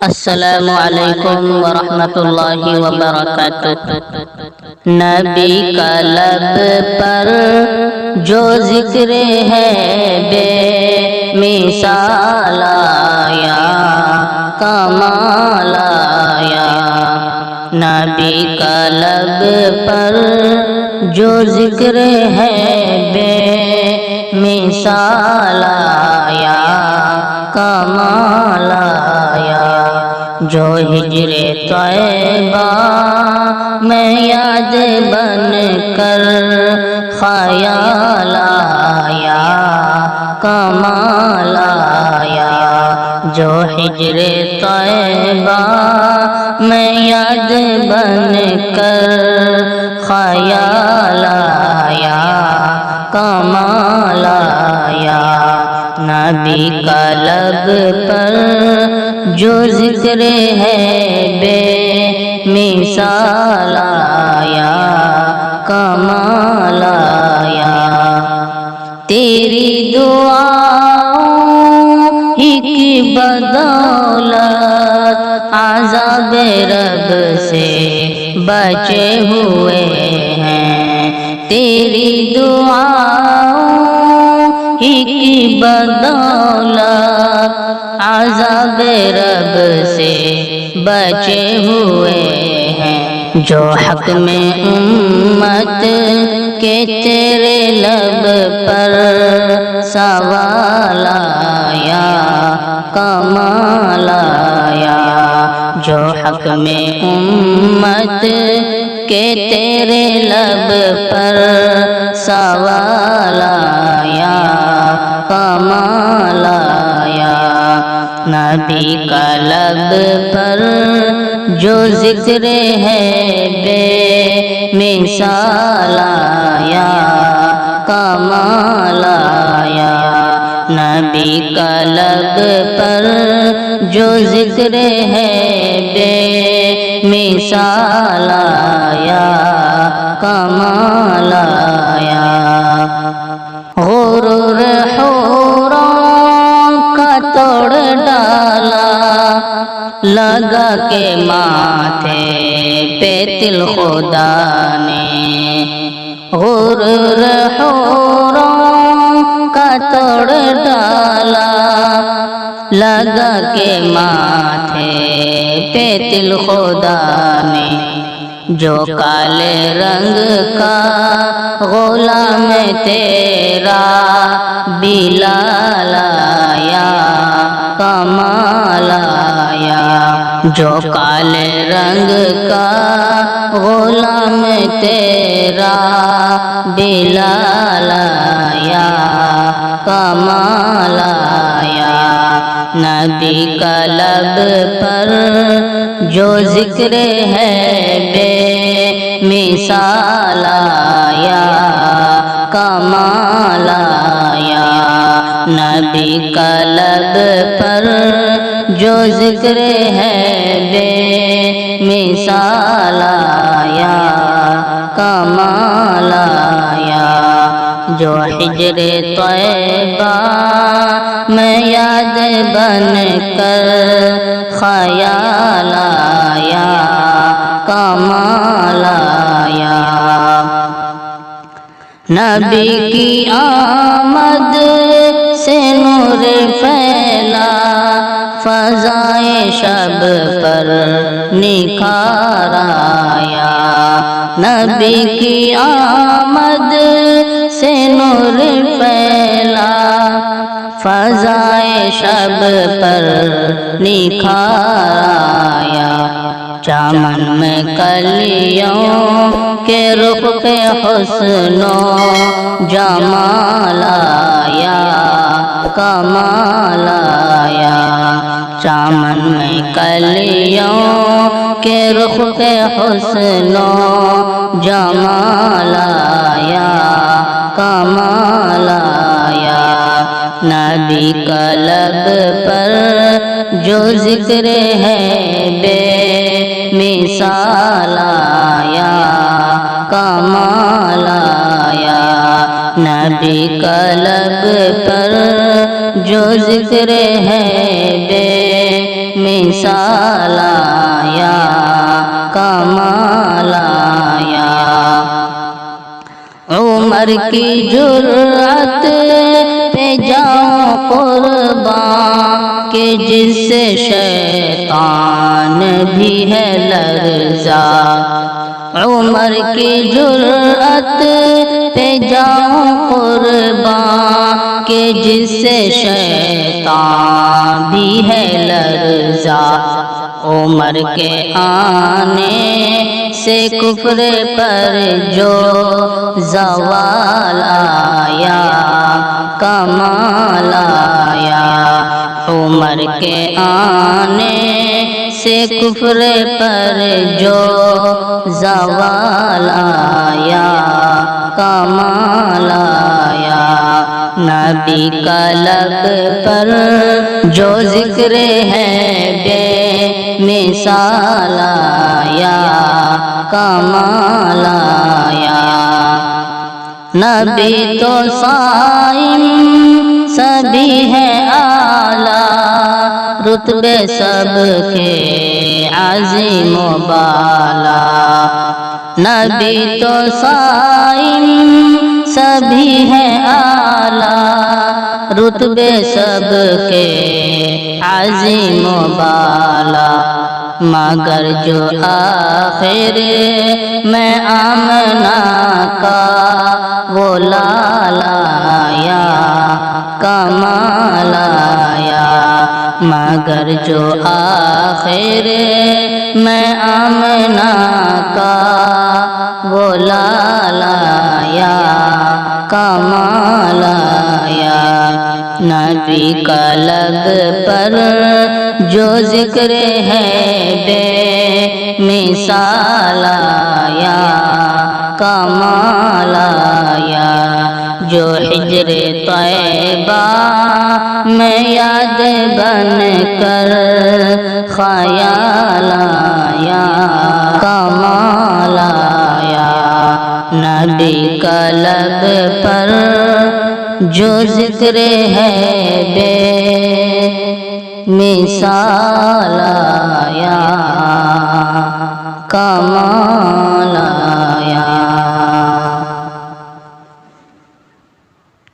السلام علیکم ورحمۃ اللہ وبرکاتہ۔ نبی کا لب پر جو ذکر ہے بے مثال آیا، کمال آیا۔ نبی کا لب پر جو ذکر ہے بے مثال آیا، کمال آیا۔ جو ہجر طیبہ میں یاد بن کر خیال آیا، کمال آیا۔ جو ہجر طیبہ میں یاد بن کر خیال آیا، کمال آیا۔ نبی کا لب پر جو ذکر ہے بے مثال آیا، کمال آیا۔ تیری دعاؤں ہی کی بدولت عذاب رب سے بچے ہوئے ہیں۔ تیری دعاؤں ہی کی بدولت عذاب رب سے بچے ہوئے ہیں۔ جو حق میں امت کے تیرے لب پر سوال آیا، کمال آیا۔ جو حق میں امت کے تیرے لب پر سوال آیا، کمال آیا۔ نبی کا لب پر جو ذکر ہے بے مثال آیا، کمال آیا۔ نبی کا لب پر جو ذکر ہے بے مثال آیا، کمال آیا۔ غرور حوروں کا توڑ ڈالا، لگا کے ماتھے پہ تل خدا نے۔ غرور حوروں کا توڑ ڈالا، لگا کے ماتھے پہ تل خدا نے۔ جو کالے رنگ کا غلام تیرا بلال آیا، کمال آیا۔ جو کالے رنگ کا غلام تیرا بلال آیا، کمال آیا۔ نبی کا لب پر جو ذکر ہے بے مثال آیا، کمال آیا۔ نبی کا لب پر جو ذکر ہے بے مثال آیا، کمال آیا۔ جو ہجر طیبہ میں یاد بن کر خیال آیا، کمال آیا۔ نبی کی آمد سے نور پھیلا، فضائے شب پر نکھار آیا۔ نبی کی آمد سے نور پھیلا، فضائے شب پر نکھار آیا۔ چمن میں کلیوں کے رخ پہ حسن و جمال آیا، کمال آیا۔ چمن میں کلیوں کے رخ پہ حسن و جمال آیا، کمال آیا۔ نبی کا لب پر جو ذکر ہے بے مثال آیا، کمال آیا۔ نبی کا لب پر جو ذکر ہے بے مثال آیا کمال آیا عمر کی جرأت پہ جاؤں قربان کہ جس سے شیطان بھی ہے لرزا عمر کی جرأت پہ جاؤں قربان کہ جس سے شیطان بھی ہے لرزا عمر کے آنے سے کفر پر جو زوال آیا کمال آیا عمر کے آنے سے کفر پر جو زوال آیا کمال آیا نبی کا لب پر جو ذکر ہے بے مثال آیا کمال آیا نبی تو صائم سبھی ہے اعلیٰ رتبے سب کے عظیم و بالا نبی تو صائم سبھی ہے اعلیٰ رتبے سب کے عظیم و بالا مگر جو آخر میں آمنہ کا وہ لال آیا کمال آیا مگر جو آخر میں آمنہ کا وہ لال آیا کمال آیا نبی کا لب پر جو ذکر ہے بے مثال آیا کمال آیا جو حجر طیبہ میں یاد بن کر خیال آیا کمال آیا نبی کا لب پر جو ذکر ہے بے مثال آیا کمال